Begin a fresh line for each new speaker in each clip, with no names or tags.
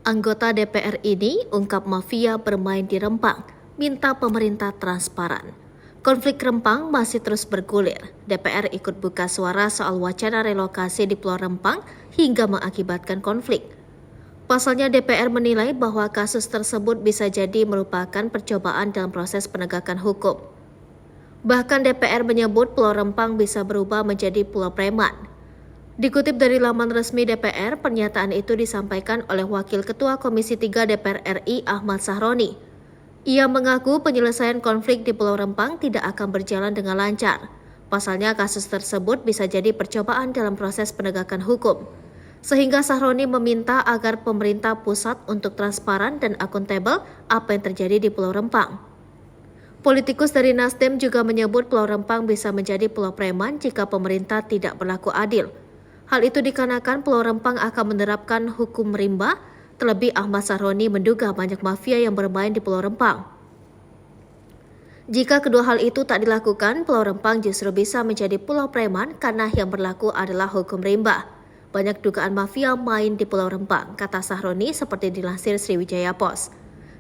Anggota DPR ini ungkap mafia bermain di Rempang, minta pemerintah transparan. Konflik Rempang masih terus bergulir. DPR ikut buka suara soal wacana relokasi di Pulau Rempang hingga mengakibatkan konflik. Pasalnya DPR menilai bahwa kasus tersebut bisa jadi merupakan percobaan dalam proses penegakan hukum. Bahkan DPR menyebut Pulau Rempang bisa berubah menjadi Pulau Preman. Dikutip dari laman resmi DPR, pernyataan itu disampaikan oleh Wakil Ketua Komisi 3 DPR RI Ahmad Sahroni. Ia mengaku penyelesaian konflik di Pulau Rempang tidak akan berjalan dengan lancar. Pasalnya kasus tersebut bisa jadi percobaan dalam proses penegakan hukum. Sehingga Sahroni meminta agar pemerintah pusat untuk transparan dan akuntabel apa yang terjadi di Pulau Rempang. Politikus dari Nasdem juga menyebut Pulau Rempang bisa menjadi Pulau Preman jika pemerintah tidak berlaku adil. Hal itu dikarenakan Pulau Rempang akan menerapkan hukum rimba, terlebih Ahmad Sahroni menduga banyak mafia yang bermain di Pulau Rempang. Jika kedua hal itu tak dilakukan, Pulau Rempang justru bisa menjadi Pulau Preman karena yang berlaku adalah hukum rimba. Banyak dugaan mafia main di Pulau Rempang, kata Sahroni seperti dilansir Sriwijaya Post.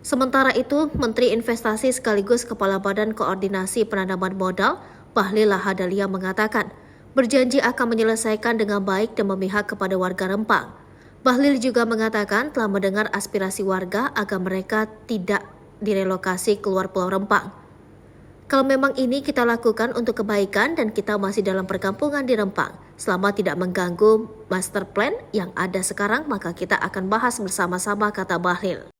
Sementara itu, Menteri Investasi sekaligus Kepala Badan Koordinasi Penanaman Modal, Bahlil Lahadalia mengatakan, berjanji akan menyelesaikan dengan baik dan memihak kepada warga Rempang. Bahlil juga mengatakan telah mendengar aspirasi warga agar mereka tidak direlokasi keluar Pulau Rempang. Kalau memang ini kita lakukan untuk kebaikan dan kita masih dalam perkampungan di Rempang, selama tidak mengganggu master plan yang ada sekarang, maka kita akan bahas bersama-sama, kata Bahlil.